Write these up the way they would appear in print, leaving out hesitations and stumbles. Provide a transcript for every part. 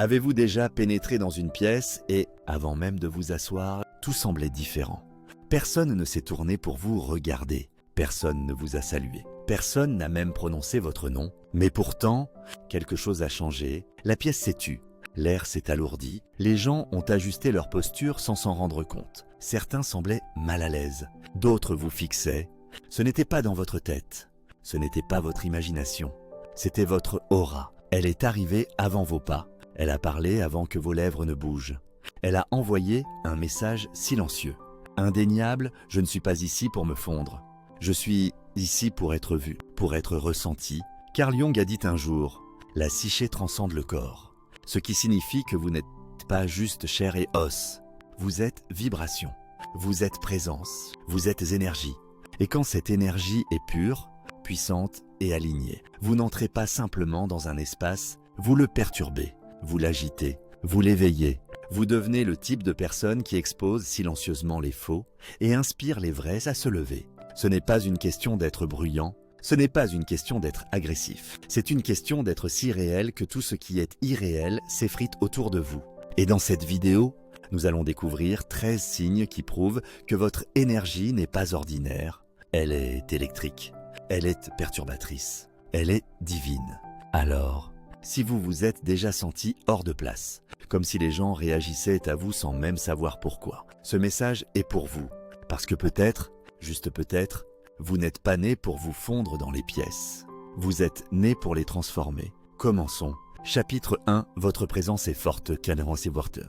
Avez-vous déjà pénétré dans une pièce et, avant même de vous asseoir, tout semblait différent? Personne ne s'est tourné pour vous regarder. Personne ne vous a salué. Personne n'a même prononcé votre nom. Mais pourtant, quelque chose a changé. La pièce s'est tue. L'air s'est alourdi. Les gens ont ajusté leur posture sans s'en rendre compte. Certains semblaient mal à l'aise. D'autres vous fixaient. Ce n'était pas dans votre tête. Ce n'était pas votre imagination. C'était votre aura. Elle est arrivée avant vos pas. Elle a parlé avant que vos lèvres ne bougent. Elle a envoyé un message silencieux. Indéniable, je ne suis pas ici pour me fondre. Je suis ici pour être vu, pour être ressenti. Carl Jung a dit un jour, la psyché transcende le corps. Ce qui signifie que vous n'êtes pas juste chair et os. Vous êtes vibration. Vous êtes présence. Vous êtes énergie. Et quand cette énergie est pure, puissante et alignée, vous n'entrez pas simplement dans un espace, vous le perturbez, vous l'agitez, vous l'éveillez. Vous devenez le type de personne qui expose silencieusement les faux et inspire les vrais à se lever. Ce n'est pas une question d'être bruyant, ce n'est pas une question d'être agressif. C'est une question d'être si réel que tout ce qui est irréel s'effrite autour de vous. Et dans cette vidéo, nous allons découvrir 13 signes qui prouvent que votre énergie n'est pas ordinaire. Elle est électrique, elle est perturbatrice, elle est divine. Alors, si vous vous êtes déjà senti hors de place, comme si les gens réagissaient à vous sans même savoir pourquoi, ce message est pour vous. Parce que peut-être, juste peut-être, vous n'êtes pas né pour vous fondre dans les pièces. Vous êtes né pour les transformer. Commençons. Chapitre 1. Votre présence est forte, Calrance et Worte.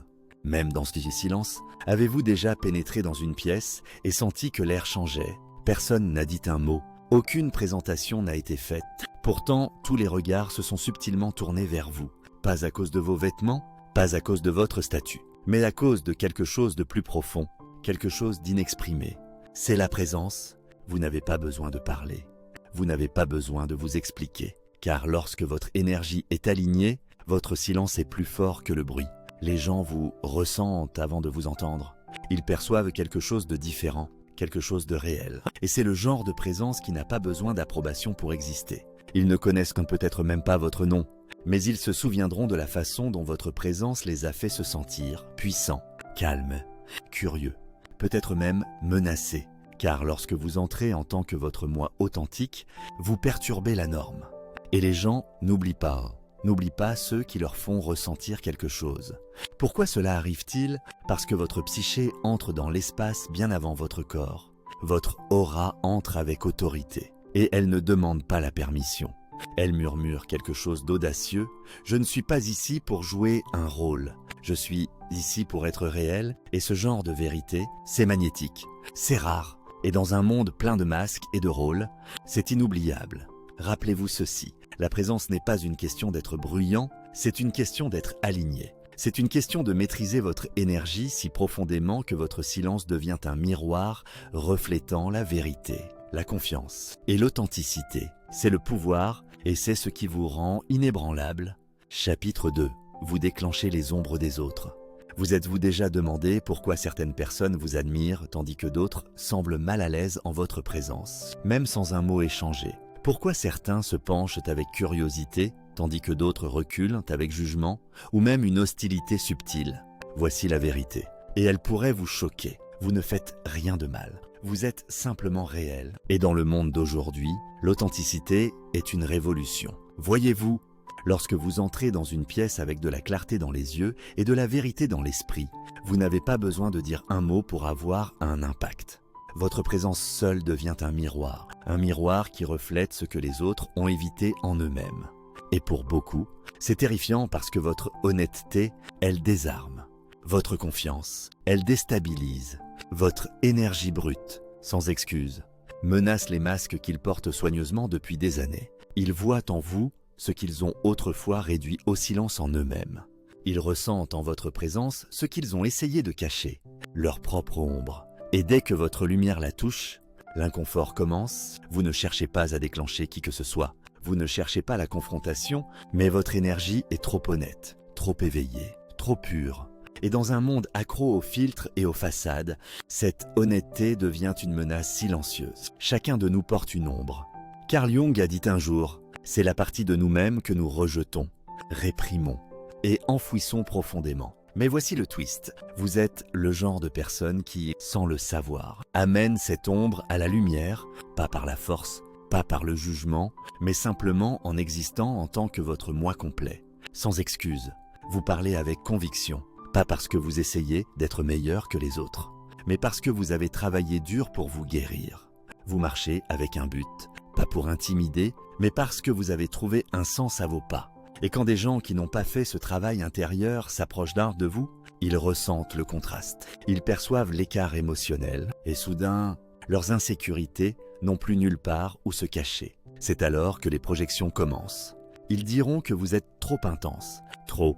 Même dans ce silence, avez-vous déjà pénétré dans une pièce et senti que l'air changeait? Personne n'a dit un mot. Aucune présentation n'a été faite. Pourtant, tous les regards se sont subtilement tournés vers vous. Pas à cause de vos vêtements, pas à cause de votre statut, mais à cause de quelque chose de plus profond, quelque chose d'inexprimé. C'est la présence. Vous n'avez pas besoin de parler. Vous n'avez pas besoin de vous expliquer. Car lorsque votre énergie est alignée, votre silence est plus fort que le bruit. Les gens vous ressentent avant de vous entendre. Ils perçoivent quelque chose de différent, quelque chose de réel. Et c'est le genre de présence qui n'a pas besoin d'approbation pour exister. Ils ne connaissent peut-être même pas votre nom, mais ils se souviendront de la façon dont votre présence les a fait se sentir puissants, calmes, curieux, peut-être même menacés. Car lorsque vous entrez en tant que votre moi authentique, vous perturbez la norme. Et les gens n'oublient pas ceux qui leur font ressentir quelque chose. Pourquoi cela arrive-t-il? Parce que votre psyché entre dans l'espace bien avant votre corps. Votre aura entre avec autorité. Et elle ne demande pas la permission. Elle murmure quelque chose d'audacieux. Je ne suis pas ici pour jouer un rôle. Je suis ici pour être réel. Et ce genre de vérité, c'est magnétique. C'est rare. Et dans un monde plein de masques et de rôles, c'est inoubliable. Rappelez-vous ceci. La présence n'est pas une question d'être bruyant, c'est une question d'être aligné. C'est une question de maîtriser votre énergie si profondément que votre silence devient un miroir reflétant la vérité, la confiance et l'authenticité. C'est le pouvoir et c'est ce qui vous rend inébranlable. Chapitre 2. Vous déclenchez les ombres des autres. Vous êtes-vous déjà demandé pourquoi certaines personnes vous admirent tandis que d'autres semblent mal à l'aise en votre présence, même sans un mot échangé? Pourquoi certains se penchent avec curiosité, tandis que d'autres reculent avec jugement, ou même une hostilité subtile? Voici la vérité. Et elle pourrait vous choquer. Vous ne faites rien de mal. Vous êtes simplement réel. Et dans le monde d'aujourd'hui, l'authenticité est une révolution. Voyez-vous, lorsque vous entrez dans une pièce avec de la clarté dans les yeux et de la vérité dans l'esprit, vous n'avez pas besoin de dire un mot pour avoir un impact. Votre présence seule devient un miroir qui reflète ce que les autres ont évité en eux-mêmes. Et pour beaucoup, c'est terrifiant parce que votre honnêteté, elle désarme. Votre confiance, elle déstabilise. Votre énergie brute, sans excuse, menace les masques qu'ils portent soigneusement depuis des années. Ils voient en vous ce qu'ils ont autrefois réduit au silence en eux-mêmes. Ils ressentent en votre présence ce qu'ils ont essayé de cacher, leur propre ombre. Et dès que votre lumière la touche, l'inconfort commence. Vous ne cherchez pas à déclencher qui que ce soit. Vous ne cherchez pas la confrontation, mais votre énergie est trop honnête, trop éveillée, trop pure. Et dans un monde accro aux filtres et aux façades, cette honnêteté devient une menace silencieuse. Chacun de nous porte une ombre. Carl Jung a dit un jour, c'est la partie de nous-mêmes que nous rejetons, réprimons, et enfouissons profondément. Mais voici le twist. Vous êtes le genre de personne qui, sans le savoir, amène cette ombre à la lumière, pas par la force, pas par le jugement, mais simplement en existant en tant que votre moi complet. Sans excuse, vous parlez avec conviction, pas parce que vous essayez d'être meilleur que les autres, mais parce que vous avez travaillé dur pour vous guérir. Vous marchez avec un but, pas pour intimider, mais parce que vous avez trouvé un sens à vos pas. Et quand des gens qui n'ont pas fait ce travail intérieur s'approchent d'un de vous, ils ressentent le contraste. Ils perçoivent l'écart émotionnel et soudain, leurs insécurités n'ont plus nulle part où se cacher. C'est alors que les projections commencent. Ils diront que vous êtes trop intense, trop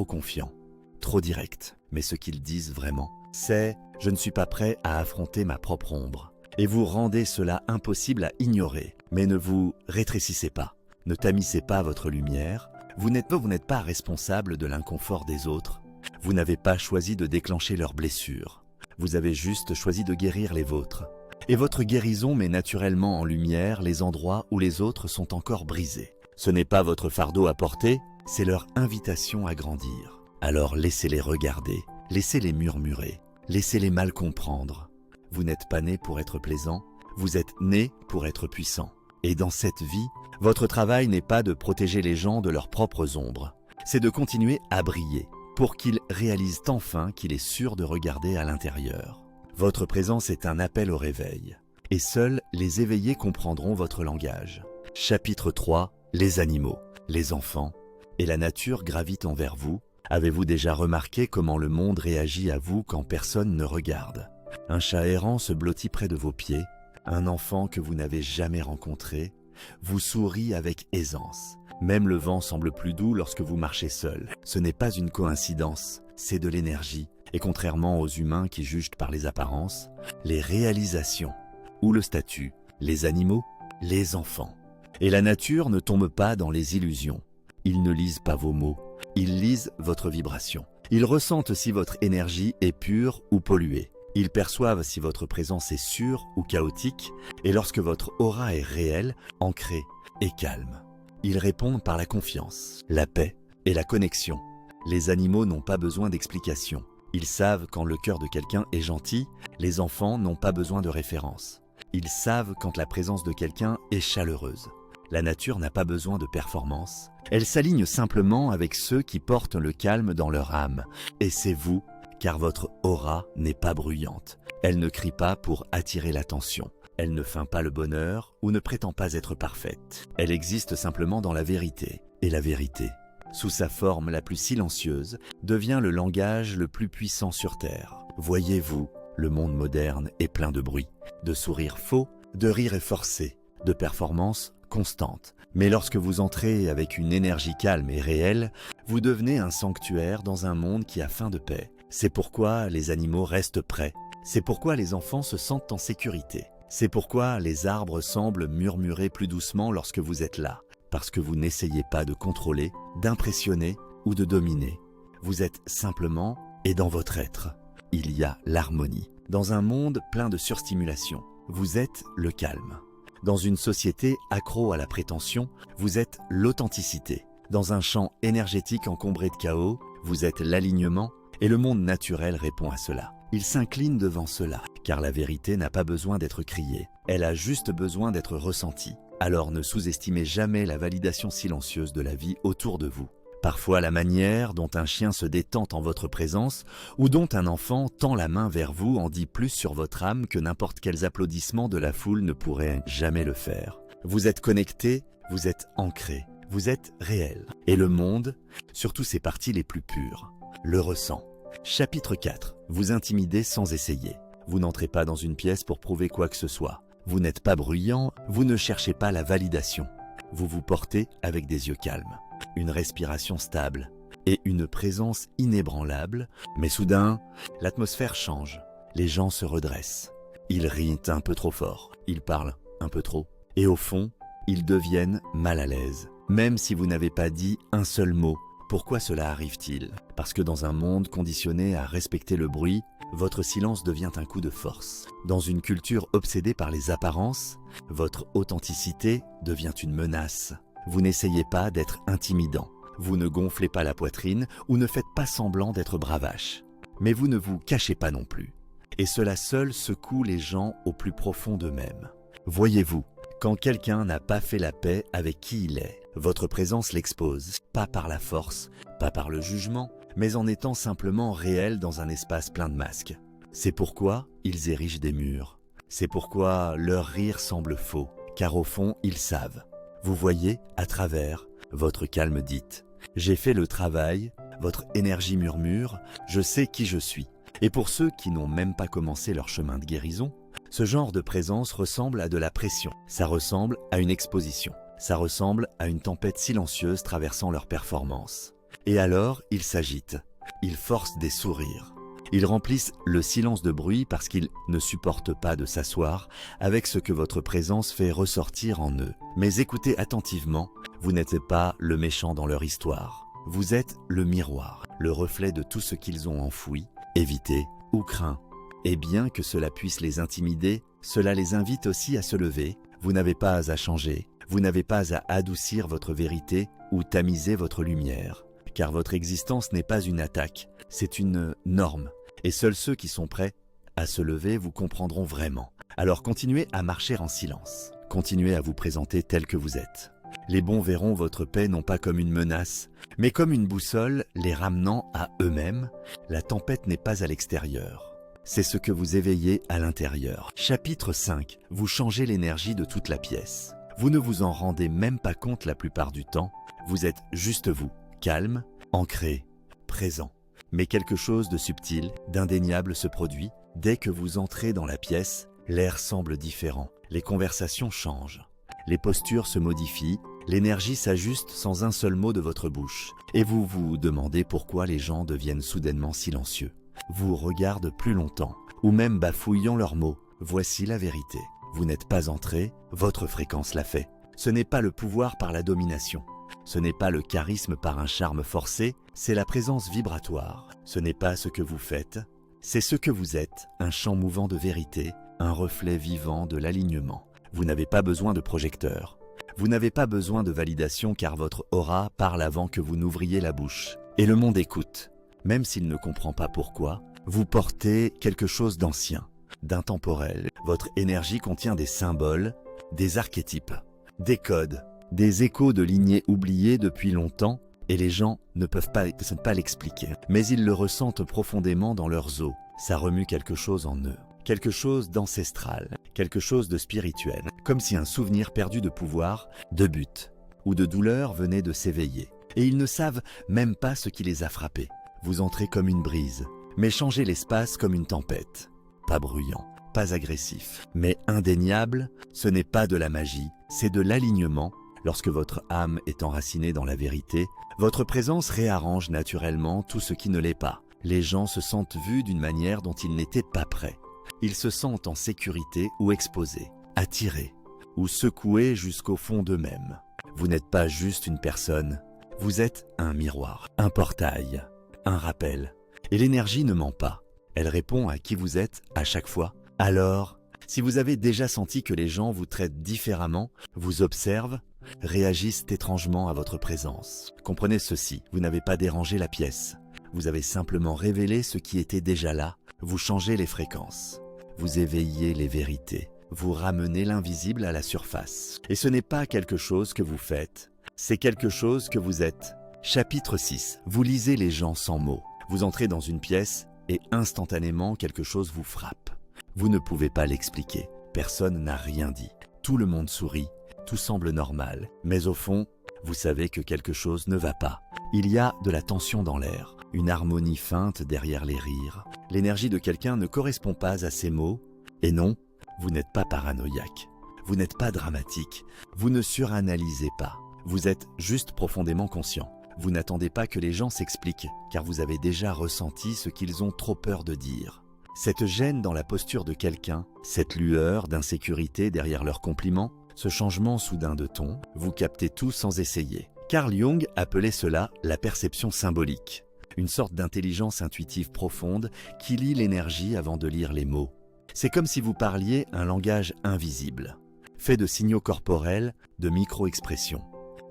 confiant, trop direct. Mais ce qu'ils disent vraiment, c'est « je ne suis pas prêt à affronter ma propre ombre ». Et vous rendez cela impossible à ignorer. Mais ne vous rétrécissez pas, ne tamissez pas votre lumière. Vous n'êtes pas responsable de l'inconfort des autres. Vous n'avez pas choisi de déclencher leurs blessures. Vous avez juste choisi de guérir les vôtres. Et votre guérison met naturellement en lumière les endroits où les autres sont encore brisés. Ce n'est pas votre fardeau à porter, c'est leur invitation à grandir. Alors laissez-les regarder, laissez-les murmurer, laissez-les mal comprendre. Vous n'êtes pas né pour être plaisant, vous êtes né pour être puissant. Et dans cette vie, votre travail n'est pas de protéger les gens de leurs propres ombres, c'est de continuer à briller pour qu'ils réalisent enfin qu'il est sûr de regarder à l'intérieur. Votre présence est un appel au réveil, et seuls les éveillés comprendront votre langage. Chapitre 3, les animaux, les enfants et la nature gravitent envers vous. Avez-vous déjà remarqué comment le monde réagit à vous quand personne ne regarde ? Un chat errant se blottit près de vos pieds, un enfant que vous n'avez jamais rencontré vous sourit avec aisance. Même le vent semble plus doux lorsque vous marchez seul. Ce n'est pas une coïncidence, c'est de l'énergie. Et contrairement aux humains qui jugent par les apparences, les réalisations ou le statut, les animaux, les enfants. Et la nature ne tombe pas dans les illusions. Ils ne lisent pas vos mots, ils lisent votre vibration. Ils ressentent si votre énergie est pure ou polluée. Ils perçoivent si votre présence est sûre ou chaotique, et lorsque votre aura est réelle, ancrée et calme. Ils répondent par la confiance, la paix et la connexion. Les animaux n'ont pas besoin d'explications. Ils savent quand le cœur de quelqu'un est gentil, les enfants n'ont pas besoin de référence. Ils savent quand la présence de quelqu'un est chaleureuse. La nature n'a pas besoin de performance. Elle s'aligne simplement avec ceux qui portent le calme dans leur âme. Et c'est vous, car votre aura n'est pas bruyante. Elle ne crie pas pour attirer l'attention. Elle ne feint pas le bonheur ou ne prétend pas être parfaite. Elle existe simplement dans la vérité. Et la vérité, sous sa forme la plus silencieuse, devient le langage le plus puissant sur Terre. Voyez-vous, le monde moderne est plein de bruit, de sourires faux, de rires forcés, de performances constantes. Mais lorsque vous entrez avec une énergie calme et réelle, vous devenez un sanctuaire dans un monde qui a faim de paix. C'est pourquoi les animaux restent près. C'est pourquoi les enfants se sentent en sécurité. C'est pourquoi les arbres semblent murmurer plus doucement lorsque vous êtes là. Parce que vous n'essayez pas de contrôler, d'impressionner ou de dominer. Vous êtes simplement et dans votre être. Il y a l'harmonie. Dans un monde plein de surstimulation, vous êtes le calme. Dans une société accro à la prétention, vous êtes l'authenticité. Dans un champ énergétique encombré de chaos, vous êtes l'alignement et le monde naturel répond à cela. Il s'incline devant cela, car la vérité n'a pas besoin d'être criée. Elle a juste besoin d'être ressentie. Alors ne sous-estimez jamais la validation silencieuse de la vie autour de vous. Parfois la manière dont un chien se détend en votre présence ou dont un enfant tend la main vers vous en dit plus sur votre âme que n'importe quels applaudissements de la foule ne pourraient jamais le faire. Vous êtes connecté, vous êtes ancré, vous êtes réel. Et le monde, surtout ses parties les plus pures, le ressent. Chapitre 4. Vous intimidez sans essayer. Vous n'entrez pas dans une pièce pour prouver quoi que ce soit. Vous n'êtes pas bruyant, vous ne cherchez pas la validation. Vous vous portez avec des yeux calmes, une respiration stable et une présence inébranlable. Mais soudain, l'atmosphère change. Les gens se redressent. Ils rient un peu trop fort. Ils parlent un peu trop. Et au fond, ils deviennent mal à l'aise. Même si vous n'avez pas dit un seul mot. Pourquoi cela arrive-t-il ? Parce que dans un monde conditionné à respecter le bruit, votre silence devient un coup de force. Dans une culture obsédée par les apparences, votre authenticité devient une menace. Vous n'essayez pas d'être intimidant. Vous ne gonflez pas la poitrine ou ne faites pas semblant d'être bravache. Mais vous ne vous cachez pas non plus. Et cela seul secoue les gens au plus profond d'eux-mêmes. Voyez-vous, quand quelqu'un n'a pas fait la paix avec qui il est, votre présence l'expose, pas par la force, pas par le jugement, mais en étant simplement réel dans un espace plein de masques. C'est pourquoi ils érigent des murs. C'est pourquoi leur rire semble faux, car au fond, ils savent. Vous voyez, à travers, votre calme dite. J'ai fait le travail, votre énergie murmure, je sais qui je suis. Et pour ceux qui n'ont même pas commencé leur chemin de guérison, ce genre de présence ressemble à de la pression. Ça ressemble à une exposition. Ça ressemble à une tempête silencieuse traversant leur performance. Et alors, ils s'agitent. Ils forcent des sourires. Ils remplissent le silence de bruit parce qu'ils ne supportent pas de s'asseoir avec ce que votre présence fait ressortir en eux. Mais écoutez attentivement, vous n'êtes pas le méchant dans leur histoire. Vous êtes le miroir, le reflet de tout ce qu'ils ont enfoui, évité ou craint. Et bien que cela puisse les intimider, cela les invite aussi à se lever. Vous n'avez pas à changer, vous n'avez pas à adoucir votre vérité ou tamiser votre lumière. Car votre existence n'est pas une attaque, c'est une norme. Et seuls ceux qui sont prêts à se lever vous comprendront vraiment. Alors continuez à marcher en silence. Continuez à vous présenter tel que vous êtes. Les bons verront votre paix non pas comme une menace, mais comme une boussole les ramenant à eux-mêmes. La tempête n'est pas à l'extérieur. C'est ce que vous éveillez à l'intérieur. Chapitre 5. Vous changez l'énergie de toute la pièce. Vous ne vous en rendez même pas compte la plupart du temps. Vous êtes juste vous, calme, ancré, présent. Mais quelque chose de subtil, d'indéniable se produit. Dès que vous entrez dans la pièce, l'air semble différent. Les conversations changent. Les postures se modifient. L'énergie s'ajuste sans un seul mot de votre bouche. Et vous vous demandez pourquoi les gens deviennent soudainement silencieux. Vous regardent plus longtemps, ou même bafouillant leurs mots. Voici la vérité. Vous n'êtes pas entré, votre fréquence l'a fait. Ce n'est pas le pouvoir par la domination. Ce n'est pas le charisme par un charme forcé, c'est la présence vibratoire. Ce n'est pas ce que vous faites, c'est ce que vous êtes, un champ mouvant de vérité, un reflet vivant de l'alignement. Vous n'avez pas besoin de projecteur. Vous n'avez pas besoin de validation car votre aura parle avant que vous n'ouvriez la bouche. Et le monde écoute. Même s'il ne comprend pas pourquoi, vous portez quelque chose d'ancien, d'intemporel. Votre énergie contient des symboles, des archétypes, des codes, des échos de lignées oubliées depuis longtemps et les gens ne peuvent pas l'expliquer. Mais ils le ressentent profondément dans leurs os. Ça remue quelque chose en eux. Quelque chose d'ancestral, quelque chose de spirituel. Comme si un souvenir perdu de pouvoir, de but ou de douleur venait de s'éveiller. Et ils ne savent même pas ce qui les a frappés. Vous entrez comme une brise, mais changez l'espace comme une tempête. Pas bruyant, pas agressif, mais indéniable, ce n'est pas de la magie, c'est de l'alignement. Lorsque votre âme est enracinée dans la vérité, votre présence réarrange naturellement tout ce qui ne l'est pas. Les gens se sentent vus d'une manière dont ils n'étaient pas prêts. Ils se sentent en sécurité ou exposés, attirés ou secoués jusqu'au fond d'eux-mêmes. Vous n'êtes pas juste une personne, vous êtes un miroir, un portail, un rappel. Et l'énergie ne ment pas, elle répond à qui vous êtes à chaque fois. Alors, si vous avez déjà senti que les gens vous traitent différemment, vous observent, réagissent étrangement à votre présence. Comprenez ceci, vous n'avez pas dérangé la pièce. Vous avez simplement révélé ce qui était déjà là. Vous changez les fréquences. Vous éveillez les vérités. Vous ramenez l'invisible à la surface. Et ce n'est pas quelque chose que vous faites, c'est quelque chose que vous êtes. Chapitre 6. Vous lisez les gens sans mots. Vous entrez dans une pièce et instantanément quelque chose vous frappe. Vous ne pouvez pas l'expliquer. Personne n'a rien dit. Tout le monde sourit. Tout semble normal. Mais au fond, vous savez que quelque chose ne va pas. Il y a de la tension dans l'air. Une harmonie feinte derrière les rires. L'énergie de quelqu'un ne correspond pas à ces mots. Et non, vous n'êtes pas paranoïaque. Vous n'êtes pas dramatique. Vous ne suranalysez pas. Vous êtes juste profondément conscient. Vous n'attendez pas que les gens s'expliquent, car vous avez déjà ressenti ce qu'ils ont trop peur de dire. Cette gêne dans la posture de quelqu'un, cette lueur d'insécurité derrière leurs compliments, ce changement soudain de ton, vous captez tout sans essayer. Carl Jung appelait cela la perception symbolique, une sorte d'intelligence intuitive profonde qui lit l'énergie avant de lire les mots. C'est comme si vous parliez un langage invisible, fait de signaux corporels, de micro-expressions,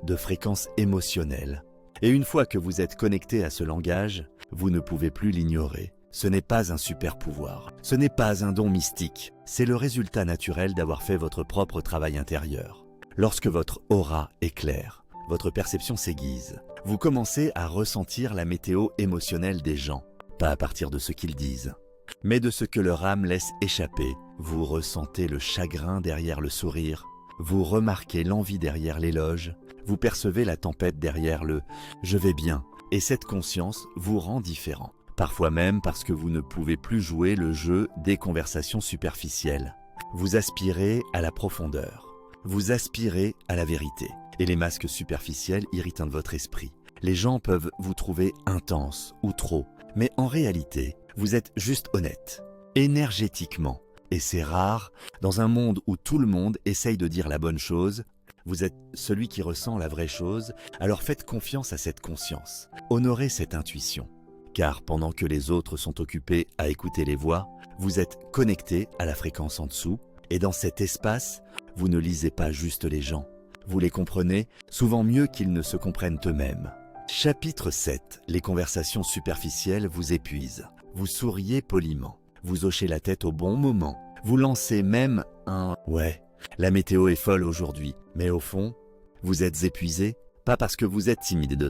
de fréquences émotionnelles. Et une fois que vous êtes connecté à ce langage, vous ne pouvez plus l'ignorer. Ce n'est pas un super pouvoir, ce n'est pas un don mystique, c'est le résultat naturel d'avoir fait votre propre travail intérieur. Lorsque votre aura est claire, votre perception s'aiguise, vous commencez à ressentir la météo émotionnelle des gens, pas à partir de ce qu'ils disent, mais de ce que leur âme laisse échapper. Vous ressentez le chagrin derrière le sourire, vous remarquez l'envie derrière l'éloge, vous percevez la tempête derrière le « je vais bien » et cette conscience vous rend différent. Parfois même parce que vous ne pouvez plus jouer le jeu des conversations superficielles. Vous aspirez à la profondeur, vous aspirez à la vérité. Et les masques superficiels irritent votre esprit. Les gens peuvent vous trouver intense ou trop, mais en réalité, vous êtes juste honnête, énergétiquement. Et c'est rare, dans un monde où tout le monde essaye de dire la bonne chose, vous êtes celui qui ressent la vraie chose, alors faites confiance à cette conscience. Honorez cette intuition. Car pendant que les autres sont occupés à écouter les voix, vous êtes connecté à la fréquence en dessous, et dans cet espace, vous ne lisez pas juste les gens. Vous les comprenez souvent mieux qu'ils ne se comprennent eux-mêmes. Chapitre 7. Les conversations superficielles vous épuisent. Vous souriez poliment. Vous hochez la tête au bon moment. Vous lancez même un « ouais, la météo est folle aujourd'hui ». Mais au fond, vous êtes épuisé. Pas parce que vous êtes timide,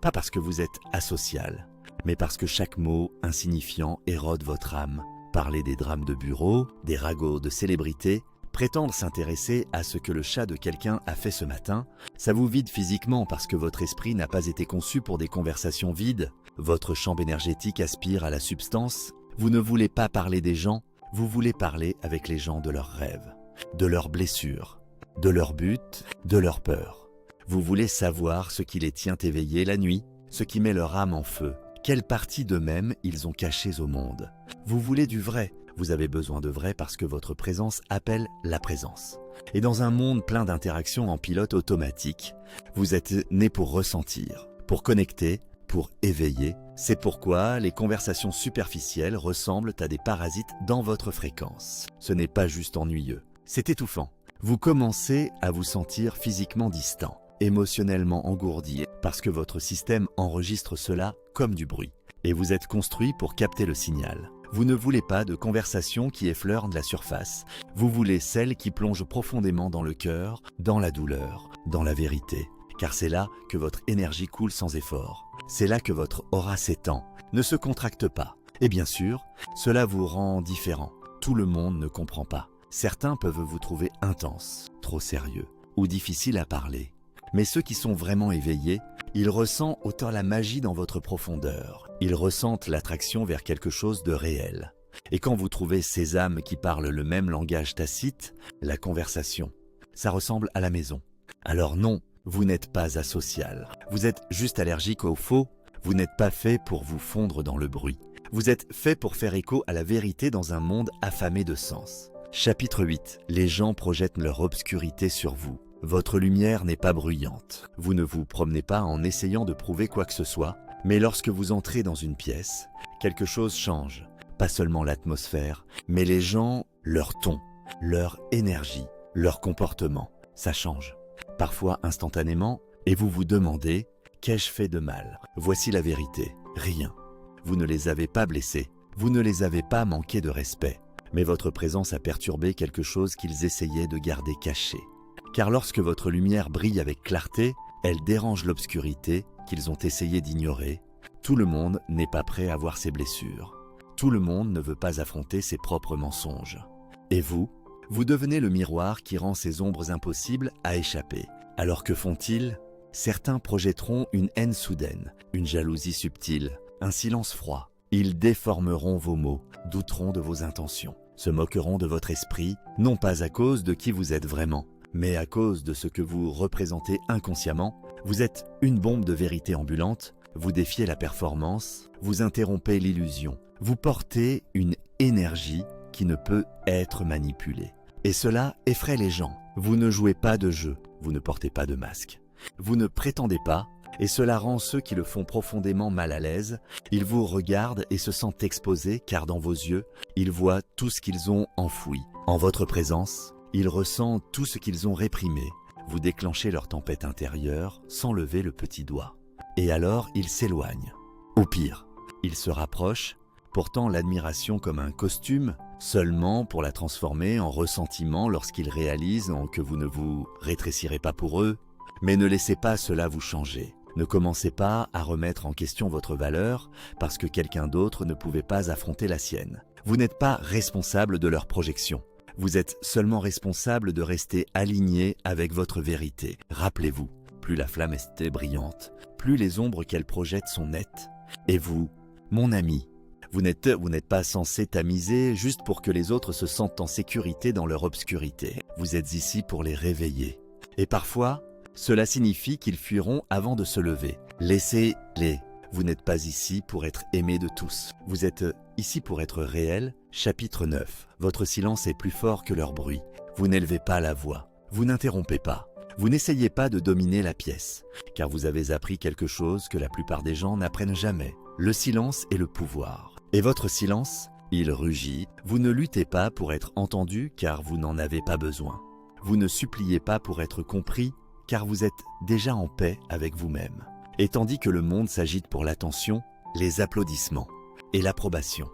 pas parce que vous êtes asocial, mais parce que chaque mot insignifiant érode votre âme. Parler des drames de bureau, des ragots de célébrités, prétendre s'intéresser à ce que le chat de quelqu'un a fait ce matin, ça vous vide physiquement parce que votre esprit n'a pas été conçu pour des conversations vides. Votre champ énergétique aspire à la substance. Vous ne voulez pas parler des gens, vous voulez parler avec les gens de leurs rêves, de leurs blessures, de leur but, de leur peur. Vous voulez savoir ce qui les tient éveillés la nuit, ce qui met leur âme en feu, quelle partie d'eux-mêmes ils ont cachées au monde. Vous voulez du vrai, vous avez besoin de vrai parce que votre présence appelle la présence. Et dans un monde plein d'interactions en pilote automatique, vous êtes né pour ressentir, pour connecter, pour éveiller. C'est pourquoi les conversations superficielles ressemblent à des parasites dans votre fréquence. Ce n'est pas juste ennuyeux, c'est étouffant. Vous commencez à vous sentir physiquement distant, émotionnellement engourdi, parce que votre système enregistre cela comme du bruit. Et vous êtes construit pour capter le signal. Vous ne voulez pas de conversations qui effleurent la surface. Vous voulez celles qui plongent profondément dans le cœur, dans la douleur, dans la vérité. Car c'est là que votre énergie coule sans effort. C'est là que votre aura s'étend, ne se contracte pas. Et bien sûr, cela vous rend différent. Tout le monde ne comprend pas. Certains peuvent vous trouver intense, trop sérieux ou difficile à parler. Mais ceux qui sont vraiment éveillés, ils ressentent autant la magie dans votre profondeur. Ils ressentent l'attraction vers quelque chose de réel. Et quand vous trouvez ces âmes qui parlent le même langage tacite, la conversation, ça ressemble à la maison. Alors non, vous n'êtes pas asocial. Vous êtes juste allergique au faux. Vous n'êtes pas fait pour vous fondre dans le bruit. Vous êtes fait pour faire écho à la vérité dans un monde affamé de sens. Chapitre 8. Les gens projettent leur obscurité sur vous. Votre lumière n'est pas bruyante. Vous ne vous promenez pas en essayant de prouver quoi que ce soit, mais lorsque vous entrez dans une pièce, quelque chose change. Pas seulement l'atmosphère, mais les gens, leur ton, leur énergie, leur comportement, ça change. Parfois instantanément, et vous vous demandez « qu'ai-je fait de mal ?» Voici la vérité, rien. Vous ne les avez pas blessés, vous ne les avez pas manqué de respect. Mais votre présence a perturbé quelque chose qu'ils essayaient de garder caché. Car lorsque votre lumière brille avec clarté, elle dérange l'obscurité qu'ils ont essayé d'ignorer. Tout le monde n'est pas prêt à voir ses blessures. Tout le monde ne veut pas affronter ses propres mensonges. Et vous devenez le miroir qui rend ces ombres impossibles à échapper. Alors que font-ils ? Certains projetteront une haine soudaine, une jalousie subtile, un silence froid. Ils déformeront vos mots, douteront de vos intentions, se moqueront de votre esprit, non pas à cause de qui vous êtes vraiment, mais à cause de ce que vous représentez inconsciemment. Vous êtes une bombe de vérité ambulante, vous défiez la performance, vous interrompez l'illusion, vous portez une énergie qui ne peut être manipulée. Et cela effraie les gens. Vous ne jouez pas de jeu, vous ne portez pas de masque. Vous ne prétendez pas, et cela rend ceux qui le font profondément mal à l'aise. Ils vous regardent et se sentent exposés car dans vos yeux, ils voient tout ce qu'ils ont enfoui. En votre présence, ils ressentent tout ce qu'ils ont réprimé. vous déclenchez leur tempête intérieure sans lever le petit doigt. Et alors ils s'éloignent. Au pire, ils se rapprochent, portant l'admiration comme un costume, seulement pour la transformer en ressentiment lorsqu'ils réalisent que vous ne vous rétrécirez pas pour eux. Mais ne laissez pas cela vous changer. Ne commencez pas à remettre en question votre valeur parce que quelqu'un d'autre ne pouvait pas affronter la sienne. Vous n'êtes pas responsable de leur projection. Vous êtes seulement responsable de rester aligné avec votre vérité. Rappelez-vous, plus la flamme est brillante, plus les ombres qu'elle projette sont nettes. Et vous, mon ami, vous n'êtes pas censé tamiser juste pour que les autres se sentent en sécurité dans leur obscurité. Vous êtes ici pour les réveiller. Et parfois, cela signifie qu'ils fuiront avant de se lever. Laissez-les. Vous n'êtes pas ici pour être aimé de tous. Vous êtes ici pour être réel. Chapitre 9. Votre silence est plus fort que leur bruit. Vous n'élevez pas la voix. Vous n'interrompez pas. Vous n'essayez pas de dominer la pièce, car vous avez appris quelque chose que la plupart des gens n'apprennent jamais. Le silence est le pouvoir. Et votre silence, il rugit. Vous ne luttez pas pour être entendu, car vous n'en avez pas besoin. Vous ne suppliez pas pour être compris, car vous êtes déjà en paix avec vous-même. Et tandis que le monde s'agite pour l'attention, les applaudissements et l'approbation,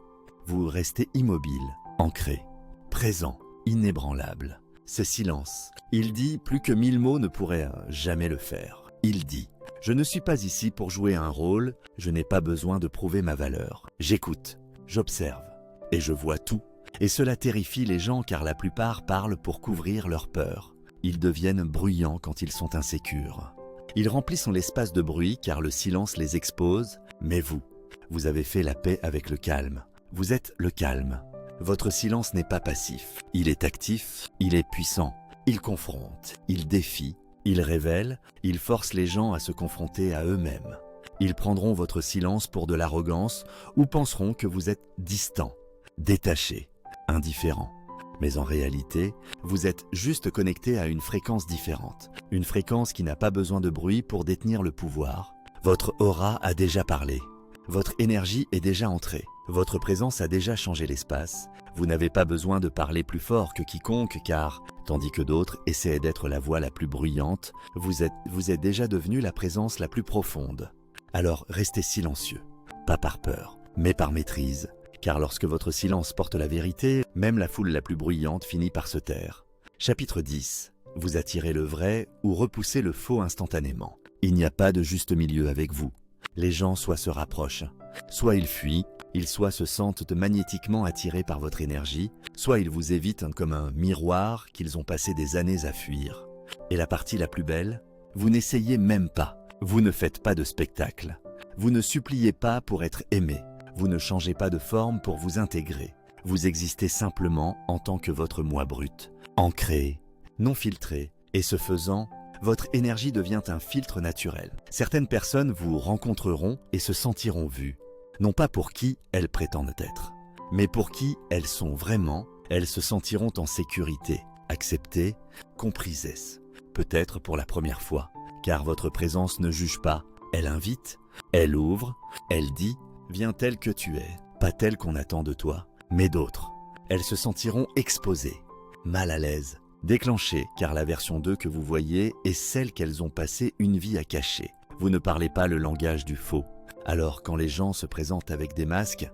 vous restez immobile, ancré, présent, inébranlable. Ce silence, il dit plus que 1000 mots ne pourraient jamais le faire. Il dit « Je ne suis pas ici pour jouer un rôle, je n'ai pas besoin de prouver ma valeur. J'écoute, j'observe et je vois tout. » Et cela terrifie les gens car la plupart parlent pour couvrir leur peur. Ils deviennent bruyants quand ils sont insécures. Ils remplissent l'espace de bruit car le silence les expose, mais vous avez fait la paix avec le calme. Vous êtes le calme. Votre silence n'est pas passif. Il est actif, il est puissant. Il confronte, il défie, il révèle, il force les gens à se confronter à eux-mêmes. Ils prendront votre silence pour de l'arrogance ou penseront que vous êtes distant, détaché, indifférent. Mais en réalité, vous êtes juste connecté à une fréquence différente. Une fréquence qui n'a pas besoin de bruit pour détenir le pouvoir. Votre aura a déjà parlé. Votre énergie est déjà entrée. Votre présence a déjà changé l'espace. Vous n'avez pas besoin de parler plus fort que quiconque car, tandis que d'autres essaient d'être la voix la plus bruyante, vous êtes déjà devenu la présence la plus profonde. Alors restez silencieux, pas par peur, mais par maîtrise. Car lorsque votre silence porte la vérité, même la foule la plus bruyante finit par se taire. Chapitre 10. Vous attirez le vrai ou repoussez le faux instantanément. Il n'y a pas de juste milieu avec vous. Les gens soit se rapprochent, soit ils fuient, ils soit se sentent magnétiquement attirés par votre énergie, soit ils vous évitent comme un miroir qu'ils ont passé des années à fuir. Et la partie la plus belle, vous n'essayez même pas, vous ne faites pas de spectacle, vous ne suppliez pas pour être aimé. Vous ne changez pas de forme pour vous intégrer. Vous existez simplement en tant que votre moi brut, ancré, non filtré, et ce faisant, votre énergie devient un filtre naturel. Certaines personnes vous rencontreront et se sentiront vues, non pas pour qui elles prétendent être, mais pour qui elles sont vraiment. Elles se sentiront en sécurité, acceptées, comprises, peut-être pour la première fois, car votre présence ne juge pas, elle invite, elle ouvre, elle dit « Viens tel que tu es, pas tel qu'on attend de toi, mais d'autres. » Elles se sentiront exposées, mal à l'aise, déclenchées, car la version d'eux que vous voyez est celle qu'elles ont passé une vie à cacher. Vous ne parlez pas le langage du faux. Alors quand les gens se présentent avec des masques,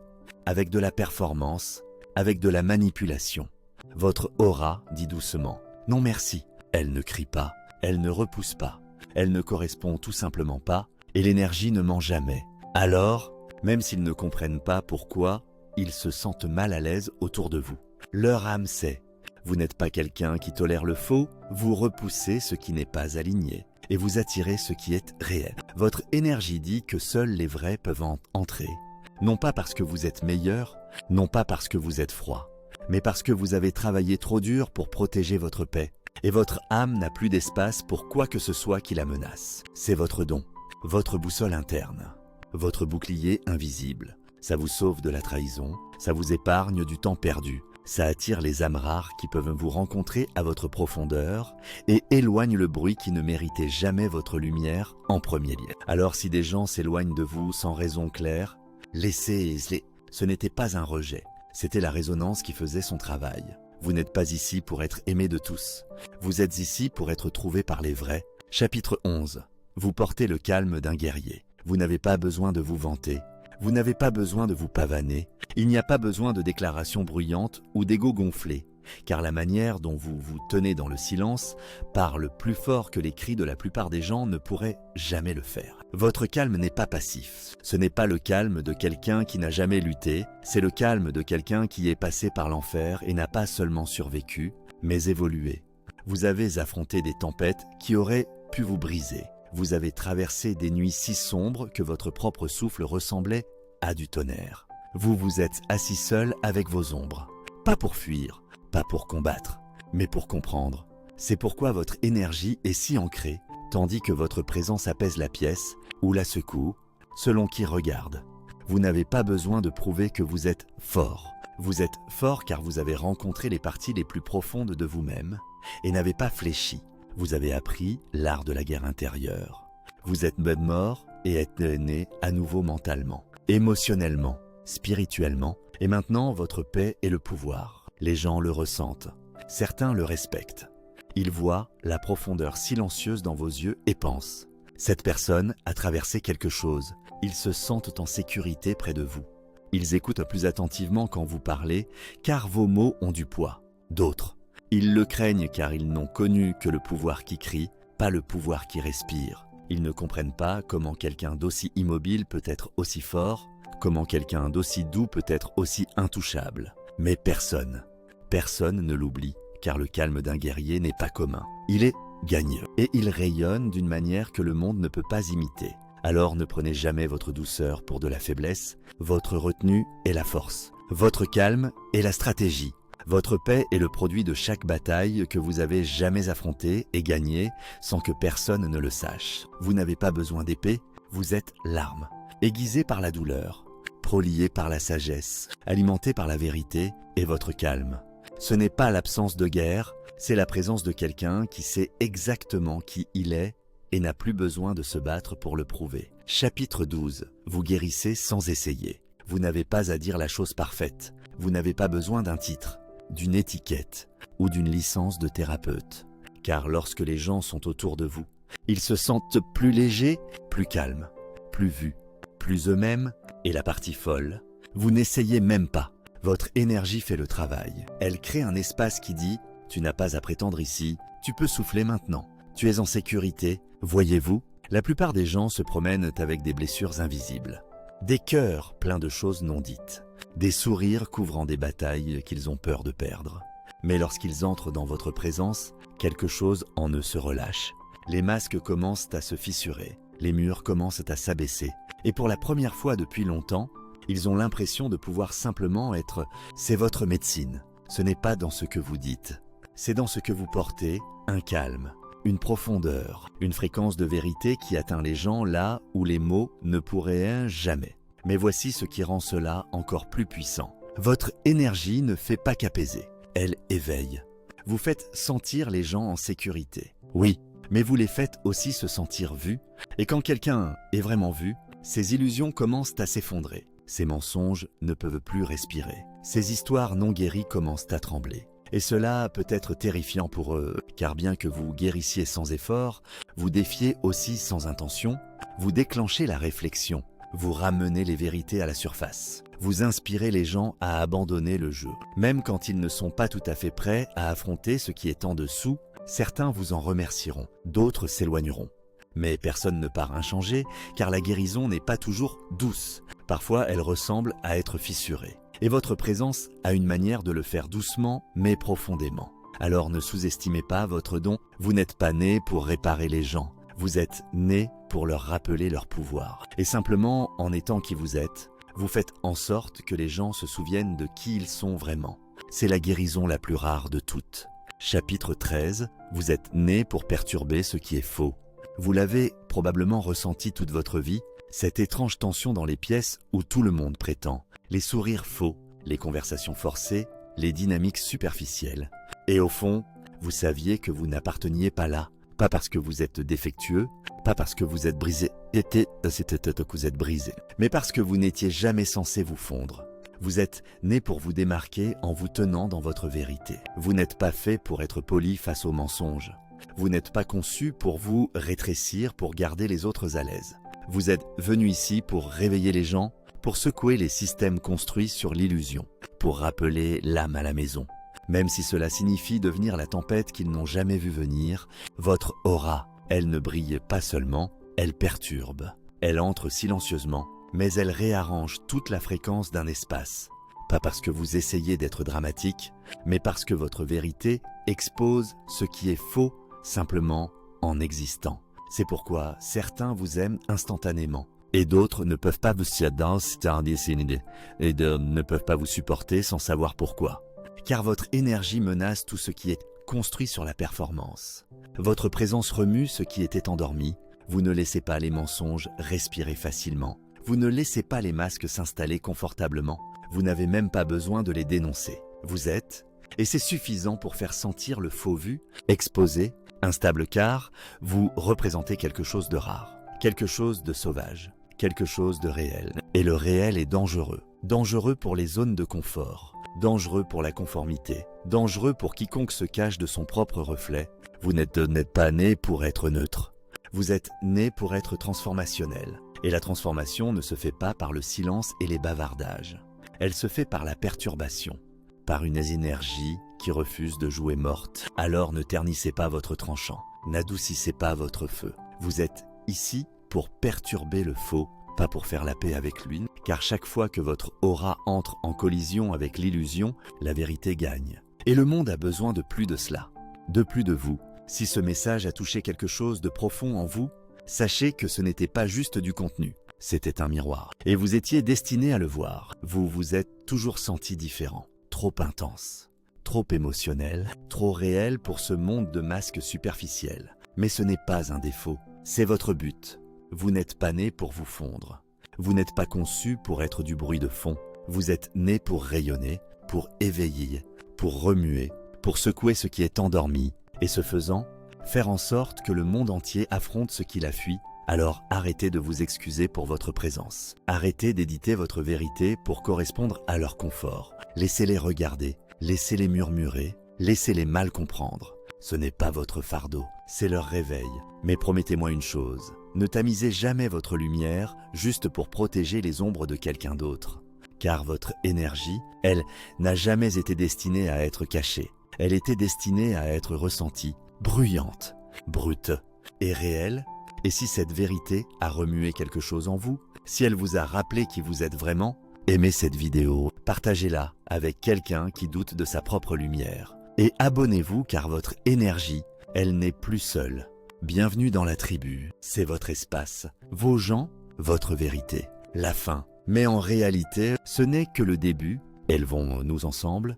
avec de la performance, avec de la manipulation, votre aura dit doucement « Non merci ». Elle ne crie pas, elle ne repousse pas, elle ne correspond tout simplement pas, et l'énergie ne ment jamais. Alors, même s'ils ne comprennent pas pourquoi, ils se sentent mal à l'aise autour de vous. Leur âme sait. Vous n'êtes pas quelqu'un qui tolère le faux, vous repoussez ce qui n'est pas aligné et vous attirez ce qui est réel. Votre énergie dit que seuls les vrais peuvent entrer. Non pas parce que vous êtes meilleur, non pas parce que vous êtes froid, mais parce que vous avez travaillé trop dur pour protéger votre paix et votre âme n'a plus d'espace pour quoi que ce soit qui la menace. C'est votre don, votre boussole interne. Votre bouclier invisible. Ça vous sauve de la trahison, ça vous épargne du temps perdu, ça attire les âmes rares qui peuvent vous rencontrer à votre profondeur et éloigne le bruit qui ne méritait jamais votre lumière en premier lieu. Alors si des gens s'éloignent de vous sans raison claire, laissez-les. Ce n'était pas un rejet, c'était la résonance qui faisait son travail. Vous n'êtes pas ici pour être aimé de tous. Vous êtes ici pour être trouvé par les vrais. Chapitre 11. Vous portez le calme d'un guerrier. Vous n'avez pas besoin de vous vanter. Vous n'avez pas besoin de vous pavaner. Il n'y a pas besoin de déclarations bruyantes ou d'ego gonflés, car la manière dont vous vous tenez dans le silence parle plus fort que les cris de la plupart des gens ne pourraient jamais le faire. Votre calme n'est pas passif. Ce n'est pas le calme de quelqu'un qui n'a jamais lutté, c'est le calme de quelqu'un qui est passé par l'enfer et n'a pas seulement survécu, mais évolué. Vous avez affronté des tempêtes qui auraient pu vous briser. Vous avez traversé des nuits si sombres que votre propre souffle ressemblait à du tonnerre. Vous vous êtes assis seul avec vos ombres. Pas pour fuir, pas pour combattre, mais pour comprendre. C'est pourquoi votre énergie est si ancrée, tandis que votre présence apaise la pièce ou la secoue, selon qui regarde. Vous n'avez pas besoin de prouver que vous êtes fort. Vous êtes fort car vous avez rencontré les parties les plus profondes de vous-même et n'avez pas fléchi. Vous avez appris l'art de la guerre intérieure. Vous êtes même mort et êtes né à nouveau mentalement, émotionnellement, spirituellement, et maintenant votre paix est le pouvoir. Les gens le ressentent. Certains le respectent. Ils voient la profondeur silencieuse dans vos yeux et pensent. Cette personne a traversé quelque chose. Ils se sentent en sécurité près de vous. Ils écoutent plus attentivement quand vous parlez, car vos mots ont du poids. D'autres, ils le craignent car ils n'ont connu que le pouvoir qui crie, pas le pouvoir qui respire. Ils ne comprennent pas comment quelqu'un d'aussi immobile peut être aussi fort, comment quelqu'un d'aussi doux peut être aussi intouchable. Mais personne ne l'oublie, car le calme d'un guerrier n'est pas commun. Il est gagneux, et il rayonne d'une manière que le monde ne peut pas imiter. Alors ne prenez jamais votre douceur pour de la faiblesse, votre retenue est la force, votre calme est la stratégie. Votre paix est le produit de chaque bataille que vous avez jamais affrontée et gagnée sans que personne ne le sache. Vous n'avez pas besoin d'épée, vous êtes l'arme, aiguisée par la douleur, proliée par la sagesse, alimentée par la vérité et votre calme. Ce n'est pas l'absence de guerre, c'est la présence de quelqu'un qui sait exactement qui il est et n'a plus besoin de se battre pour le prouver. Chapitre 12. Vous guérissez sans essayer. Vous n'avez pas à dire la chose parfaite. Vous n'avez pas besoin d'un titre, d'une étiquette ou d'une licence de thérapeute. Car lorsque les gens sont autour de vous, ils se sentent plus légers, plus calmes, plus vus, plus eux-mêmes, et la partie folle, vous n'essayez même pas. Votre énergie fait le travail. Elle crée un espace qui dit « Tu n'as pas à prétendre ici, tu peux souffler maintenant. Tu es en sécurité. » Voyez-vous, la plupart des gens se promènent avec des blessures invisibles, des cœurs pleins de choses non dites, des sourires couvrant des batailles qu'ils ont peur de perdre. Mais lorsqu'ils entrent dans votre présence, quelque chose en eux se relâche. Les masques commencent à se fissurer, les murs commencent à s'abaisser, et pour la première fois depuis longtemps, ils ont l'impression de pouvoir simplement être « c'est votre médecine ». Ce n'est pas dans ce que vous dites, c'est dans ce que vous portez, un calme, une profondeur, une fréquence de vérité qui atteint les gens là où les mots ne pourraient jamais. Mais voici ce qui rend cela encore plus puissant. Votre énergie ne fait pas qu'apaiser, elle éveille. Vous faites sentir les gens en sécurité. Oui, mais vous les faites aussi se sentir vus. Et quand quelqu'un est vraiment vu, ses illusions commencent à s'effondrer. Ces mensonges ne peuvent plus respirer. Ces histoires non guéries commencent à trembler. Et cela peut être terrifiant pour eux, car bien que vous guérissiez sans effort, vous défiez aussi sans intention, vous déclenchez la réflexion, vous ramenez les vérités à la surface. Vous inspirez les gens à abandonner le jeu. Même quand ils ne sont pas tout à fait prêts à affronter ce qui est en dessous, certains vous en remercieront, d'autres s'éloigneront. Mais personne ne part inchangé, car la guérison n'est pas toujours douce. Parfois, elle ressemble à être fissurée. Et votre présence a une manière de le faire doucement, mais profondément. Alors ne sous-estimez pas votre don. Vous n'êtes pas né pour réparer les gens. Vous êtes né pour leur rappeler leur pouvoir. Et simplement, en étant qui vous êtes, vous faites en sorte que les gens se souviennent de qui ils sont vraiment. C'est la guérison la plus rare de toutes. Chapitre 13. Vous êtes né pour perturber ce qui est faux. Vous l'avez probablement ressenti toute votre vie, cette étrange tension dans les pièces où tout le monde prétend. Les sourires faux, les conversations forcées, les dynamiques superficielles. Et au fond, vous saviez que vous n'apparteniez pas là. Pas parce que vous êtes défectueux, pas parce que vous êtes brisé, que vous êtes brisé, mais parce que vous n'étiez jamais censé vous fondre. Vous êtes né pour vous démarquer en vous tenant dans votre vérité. Vous n'êtes pas fait pour être poli face aux mensonges. Vous n'êtes pas conçu pour vous rétrécir, pour garder les autres à l'aise. Vous êtes venu ici pour réveiller les gens, pour secouer les systèmes construits sur l'illusion, pour rappeler l'âme à la maison. Même si cela signifie devenir la tempête qu'ils n'ont jamais vue venir, votre aura, elle ne brille pas seulement, elle perturbe. Elle entre silencieusement, mais elle réarrange toute la fréquence d'un espace. Pas parce que vous essayez d'être dramatique, mais parce que votre vérité expose ce qui est faux simplement en existant. C'est pourquoi certains vous aiment instantanément et d'autres ne peuvent pas vous ne peuvent pas vous supporter sans savoir pourquoi. Car votre énergie menace tout ce qui est construit sur la performance. Votre présence remue ce qui était endormi. Vous ne laissez pas les mensonges respirer facilement. Vous ne laissez pas les masques s'installer confortablement. Vous n'avez même pas besoin de les dénoncer. Vous êtes, et c'est suffisant pour faire sentir le faux vu, exposé, instable car vous représentez quelque chose de rare, quelque chose de sauvage, quelque chose de réel. Et le réel est dangereux. Dangereux pour les zones de confort, dangereux pour la conformité, dangereux pour quiconque se cache de son propre reflet. Vous n'êtes pas né pour être neutre. Vous êtes né pour être transformationnel. Et la transformation ne se fait pas par le silence et les bavardages. Elle se fait par la perturbation, par une énergie qui refuse de jouer morte. Alors ne ternissez pas votre tranchant, n'adoucissez pas votre feu. Vous êtes ici pour perturber le faux, pas pour faire la paix avec lui, car chaque fois que votre aura entre en collision avec l'illusion, la vérité gagne. Et le monde a besoin de plus de cela, de plus de vous. Si ce message a touché quelque chose de profond en vous, sachez que ce n'était pas juste du contenu, c'était un miroir. Et vous étiez destiné à le voir. Vous vous êtes toujours senti différent, trop intense, trop émotionnel, trop réel pour ce monde de masques superficiels. Mais ce n'est pas un défaut, c'est votre but. Vous n'êtes pas né pour vous fondre. Vous n'êtes pas conçu pour être du bruit de fond. Vous êtes né pour rayonner, pour éveiller, pour remuer, pour secouer ce qui est endormi. Et ce faisant, faire en sorte que le monde entier affronte ce qui la fuit. Alors arrêtez de vous excuser pour votre présence. Arrêtez d'éditer votre vérité pour correspondre à leur confort. Laissez-les regarder, laissez-les murmurer, laissez-les mal comprendre. Ce n'est pas votre fardeau, c'est leur réveil. Mais promettez-moi une chose, ne tamisez jamais votre lumière juste pour protéger les ombres de quelqu'un d'autre. Car votre énergie, elle, n'a jamais été destinée à être cachée. Elle était destinée à être ressentie, bruyante, brute et réelle. Et si cette vérité a remué quelque chose en vous, si elle vous a rappelé qui vous êtes vraiment, aimez cette vidéo, partagez-la avec quelqu'un qui doute de sa propre lumière. Et abonnez-vous car votre énergie, elle n'est plus seule. Bienvenue dans la tribu, c'est votre espace, vos gens, votre vérité, la fin. Mais en réalité, ce n'est que le début, élevons-nous ensemble,